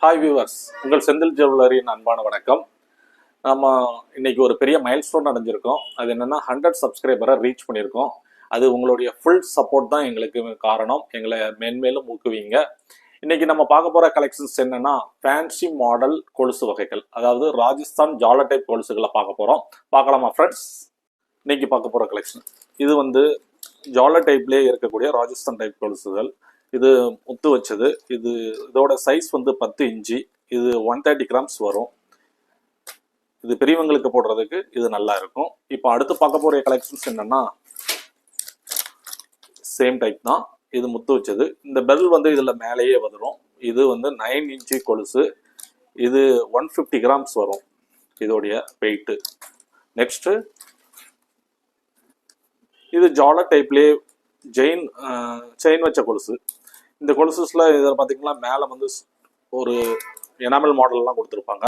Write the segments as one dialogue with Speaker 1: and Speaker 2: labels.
Speaker 1: Hi viewers, உங்கள் செந்தில் ஜுவல்லரியின் அன்பான வணக்கம். நம்ம இன்னைக்கு ஒரு பெரிய மைல்ஸ்டோன் அடைஞ்சிருக்கோம். அது என்னன்னா 100 சப்ஸ்கிரைபரை ரீச் பண்ணியிருக்கோம். அது உங்களுடைய ஃபுல் சப்போர்ட் தான் எங்களுக்கு காரணம். எங்களை மேன்மேலும் ஊக்குவீங்க. இன்னைக்கு நம்ம பார்க்க போற கலெக்ஷன்ஸ் என்னன்னா ஃபேன்சி மாடல் கொலுசு வகைகள், அதாவது ராஜஸ்தான் ஜாலர் டைப் கொலுசுகளை பார்க்க போறோம். பார்க்கலாமா ஃப்ரெண்ட்ஸ்? இன்னைக்கு பார்க்க போற கலெக்ஷன் இது ஜாலர் டைப்லேயே இருக்கக்கூடிய ராஜஸ்தான் டைப் கொலுசுகள். இது முத்து வச்சது. இதோட சைஸ் 10 இன்ச்சு. இது 130 கிராம்ஸ் வரும். இது பெரியவங்களுக்கு போடுறதுக்கு இது நல்லா இருக்கும். இப்போ அடுத்து பார்க்க போற கலெக்ஷன்ஸ் என்னன்னா சேம் டைப் தான். இது முத்து வச்சது. இந்த பெல் இதுல மேலேயே வந்துடும். இது 9 இன்ச்சு கொலுசு. இது 150 கிராம்ஸ் வரும் இதோடைய வெயிட்டு. நெக்ஸ்ட் இது ஜாலர் டைப்லேயே செயின் வச்ச கொலுசு. இந்த கொலுசுஸ்ல இதில் பார்த்தீங்கன்னா மேலே ஒரு எனாமல் மாடல்லாம் கொடுத்துருப்பாங்க.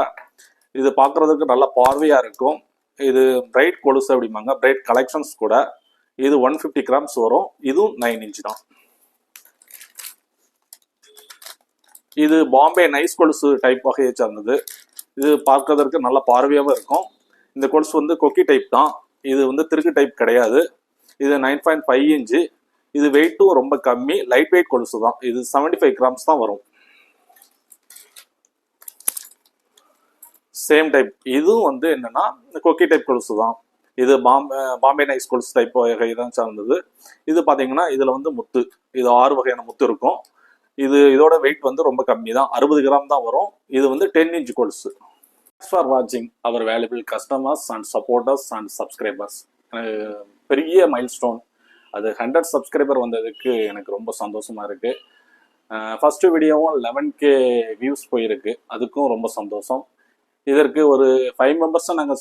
Speaker 1: இது பார்க்குறதுக்கு நல்ல பார்வையாக இருக்கும். இது பிரைட் கொலுசு அப்படிம்பாங்க, பிரைட் கலெக்ஷன்ஸ் கூட. இது 150 கிராம்ஸ் வரும். இதுவும் 9 இன்ச் தான். இது பாம்பே நைஸ் கொலுசு டைப் வகையை சார்ந்தது. இது பார்க்கறதுக்கு நல்ல பார்வையாகவும் இருக்கும். இந்த கொலுசு கொக்கி டைப் தான். இது திருக்கு டைப் கிடையாது. இது 9.5 இன்ச்சு. இது வெயிட்டும் ரொம்ப கம்மி, லைட் வெயிட் கொலுசு தான். இது 75 கிராம்ஸ் தான் வரும். Same type. இதுவும் என்னன்னா கொக்கி டைப் கொலுசு தான். இது பாம்பே நைஸ் கொலுசு டைப் வகை தான் சார்ந்தது. இது பார்த்தீங்கன்னா இதுல முத்து, இது 6 வகையான முத்து இருக்கும். இதோட வெயிட் ரொம்ப கம்மி தான், 60 கிராம் தான் வரும். இது 10 இன்ச் கொலுசு. தேங்க்ஸ் ஃபார் வாட்சிங் our valuable customers and supporters and subscribers. பெரிய மைல்ஸ்டோன். அது 100 சப்ஸ்கிரைபர் வந்ததுக்கு எனக்கு ரொம்ப சந்தோஷமா இருக்கு. ஃபர்ஸ்ட் வீடியோவும் 11K வியூஸ் போயிருக்கு. அதுக்கும் ரொம்ப சந்தோஷம். இதற்கு ஒரு 5 மெம்பர்ஸை நாங்கள்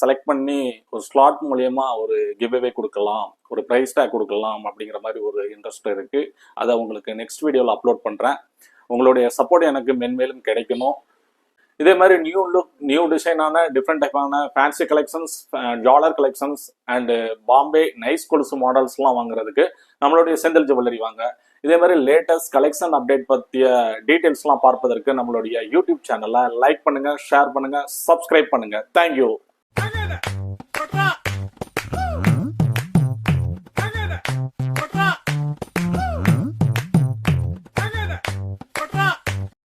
Speaker 1: செலக்ட் பண்ணி ஒரு ஸ்லாட் மூலியமா ஒரு கிவ்அவே கொடுக்கலாம், ஒரு ப்ரைஸ் டேக் கொடுக்கலாம் அப்படிங்கிற மாதிரி ஒரு இன்ட்ரெஸ்ட் இருக்கு. அதை உங்களுக்கு நெக்ஸ்ட் வீடியோவில் அப்லோட் பண்றேன். உங்களுடைய சப்போர்ட் எனக்கு மென்மேலும் கிடைக்கணும். இதே மாதிரி நியூ லுக், நியூ டிசைனான டிஃப்ரெண்ட் டைப்பான ஃபேன்சி கலெக்ஷன்ஸ், ஜாலர் கலெக்ஷன்ஸ் அண்ட் பாம்பே நைஸ் கொலுசு மாடல்ஸ்லாம் வாங்குறதுக்கு நம்மளுடைய செந்தில் ஜுவல்லரி வாங்க. இதே மாதிரி லேட்டஸ்ட் கலெக்ஷன் அப்டேட் பற்றிய டீட்டெயில்ஸ்லாம் பார்ப்பதற்கு நம்மளுடைய யூடியூப் சேனலை லைக் பண்ணுங்க, ஷேர் பண்ணுங்க, சப்ஸ்கிரைப் பண்ணுங்க. தேங்க்யூ.